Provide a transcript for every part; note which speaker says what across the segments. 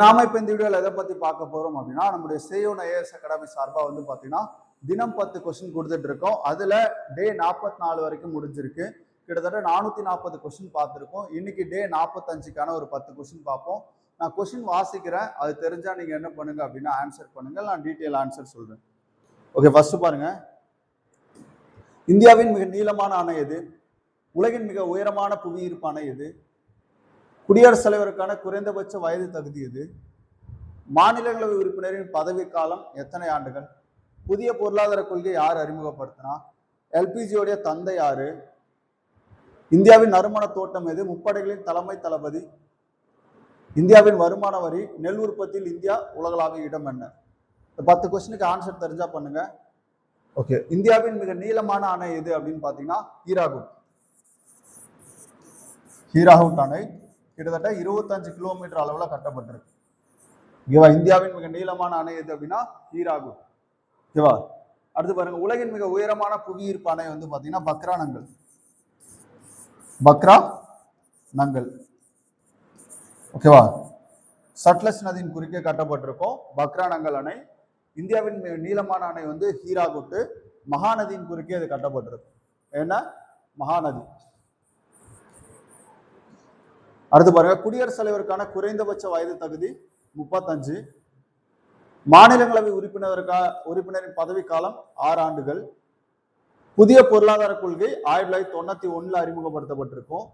Speaker 1: நாம இப்போ இந்த வீடியோவில் எதை பற்றி பார்க்க போகிறோம் அப்படின்னா, நம்முடைய சேயோன் ஐஏஎஸ் அகாடமி சார்பாக வந்து பார்த்தீங்கன்னா தினம் 10 கொஸ்டின் கொடுத்துட்டு இருக்கோம். அதில் டே 44 வரைக்கும் முடிஞ்சிருக்கு. கிட்டத்தட்ட 440 கொஸ்டின் பார்த்துருக்கோம். இன்னைக்கு டே 45க்கான ஒரு 10 கொஸ்டின் பார்ப்போம். நான் கொஸ்டின் வாசிக்கிறேன், அது தெரிஞ்சால் நீங்கள் என்ன பண்ணுங்க அப்படின்னா ஆன்சர் பண்ணுங்கள். நான் டீட்டெயில் ஆன்சர் சொல்கிறேன். ஓகே, ஃபர்ஸ்ட் பாருங்க. இந்தியாவின் மிக நீளமான அணை எது? உலகின் மிக உயரமான புவியீர்ப்பு அணை எது? குடியரசுத் தலைவருக்கான குறைந்தபட்ச வயது தகுதி எது? மாநிலங்களவை உறுப்பினரின் பதவி காலம் எத்தனை ஆண்டுகள்? புதிய பொருளாதார கொள்கை யார் அறிமுகப்படுத்தினா? எல்பிஜியோடைய தந்தை யாரு? இந்தியாவின் நறுமண தோட்டம் எது? முப்படைகளின் தலைமை தளபதி? இந்தியாவின் வருமான வரி? நெல் உற்பத்தியில் இந்தியா உலகளாவிய இடம் என்ன? 10 கொஸ்டினுக்கு ஆன்சர் தெரிஞ்சா பண்ணுங்க. ஓகே, இந்தியாவின் மிக நீளமான அணை எது அப்படின்னு பாத்தீங்கன்னா ஹீராகுட் அணை. கிட்டத்தட்ட 25 கிலோமீட்டர் அளவுல கட்டப்பட்டிருக்கு. ஓகேவா? இந்தியாவின் மிக நீளமான அணை எது அப்படின்னா ஹீராகுட். ஓகேவா? அடுத்து பாருங்க, உலகின் மிக உயரமான புவியீர்ப்பு அணை வந்து பாத்தீங்கன்னா பக்ரா நங்கல். ஓகேவா? சட்லஸ் நதியின் குறுக்கே கட்டப்பட்டிருக்கும் பக்ரா நங்கல் அணை. இந்தியாவின் மிக நீளமான அணை வந்து ஹீராகுட். மகாநதியின் குறுக்கே அது கட்டப்பட்டிருக்கு. என்ன? மகாநதி. அடுத்து பாருங்க, குடியரசுத் தலைவருக்கான குறைந்தபட்ச வயது தகுதி 35. மாநிலங்களவை உறுப்பினரின் பதவி காலம் 6 ஆண்டுகள். புதிய பொருளாதார கொள்கை 1991 அறிமுகப்படுத்தப்பட்டிருக்கும்.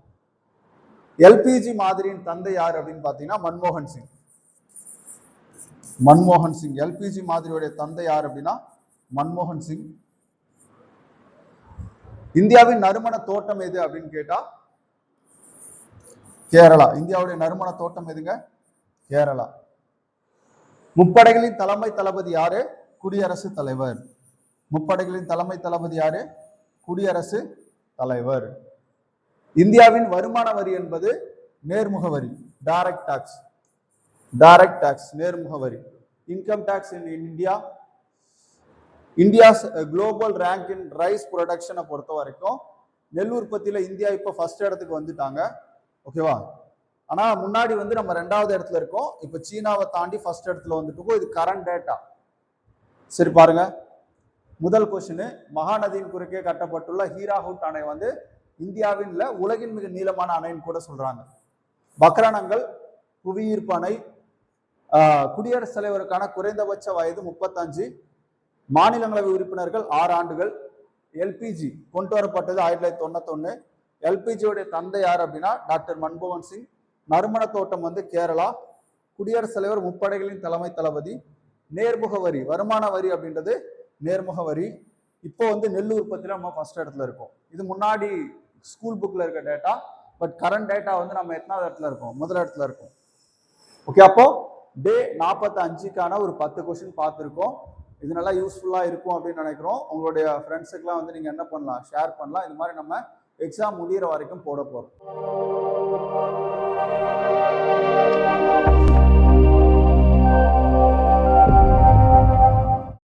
Speaker 1: எல்பிஜி மாதிரியின் தந்தை யார் அப்படின்னு பாத்தீங்கன்னா மன்மோகன் சிங். எல்பிஜி மாதிரியுடைய தந்தை யார் அப்படின்னா மன்மோகன் சிங். இந்தியாவின் நறுமண தோட்டம் எது அப்படின்னு கேட்டா கேரளா. இந்தியாவுடைய நறுமண தோட்டம் எதுங்க? கேரளா. முப்படைகளின் தலைமை தளபதி யாரு? குடியரசுத் தலைவர். முப்படைகளின் தலைமை தளபதி யாரு? குடியரசுத் தலைவர். இந்தியாவின் வருமான வரி என்பது நேர்முக வரி, டைரக்ட் டாக்ஸ், நேர்முக வரி. Income tax in India's global rank in rice ப்ரொடக்ஷனை பொறுத்த வரைக்கும் நெல் உற்பத்தியில இந்தியா இப்ப ஃபர்ஸ்ட் இடத்துக்கு வந்துட்டாங்க. ஓகேவா? ஆனா முன்னாடி வந்து நம்ம 2வது இடத்துல இருக்கோம். இப்ப சீனாவை தாண்டி ஃபர்ஸ்ட் இடத்துல வந்துட்டு இது கரண்ட் டேட்டா. சரி பாருங்க, முதல் கொஸ்டின், மகாநதியின் குறுக்கே கட்டப்பட்டுள்ள ஹீராகுட் அணை வந்து இந்தியாவின் உலகின் மிக நீளமான அணைன்னு கூட சொல்றாங்க. பக்ரா நங்கல் புவியீர்ப்பு அணை. குடியரசுத் தலைவருக்கான குறைந்தபட்ச வயது 35. மாநிலங்களவை உறுப்பினர்கள் 6 ஆண்டுகள். எல்பிஜி கொண்டு வரப்பட்டது 1991. எல்பிஜியோடைய தந்தை யார் அப்படின்னா டாக்டர் மன்மோகன் சிங். நறுமண தோட்டம் வந்து கேரளா. குடியரசுத் தலைவர் முப்படைகளின் தலைமை தளபதி. நேர்முக வரி, வருமான வரி அப்படின்றது நேர்முக வரி. இப்போ வந்து நெல் உற்பத்தியில நம்ம ஃபர்ஸ்ட் இடத்துல இருக்கோம். இது முன்னாடி ஸ்கூல் புக்ல இருக்க டேட்டா. பட் கரண்ட் டேட்டா வந்து நம்ம எத்தனாவது இடத்துல இருக்கோம்? முதல் இடத்துல இருக்கோம். ஓகே, அப்போ டே 45க்கான ஒரு 10 கொஸ்டின் பார்த்துருக்கோம். இது நல்லா யூஸ்ஃபுல்லா இருக்கும் அப்படின்னு நினைக்கிறோம். உங்களுடைய ஃப்ரெண்ட்ஸுக்குலாம் வந்து நீங்க என்ன பண்ணலாம்? ஷேர் பண்ணலாம். இது மாதிரி நம்ம எக்ஸாம் முடிகிற வரைக்கும் போட போறோம்.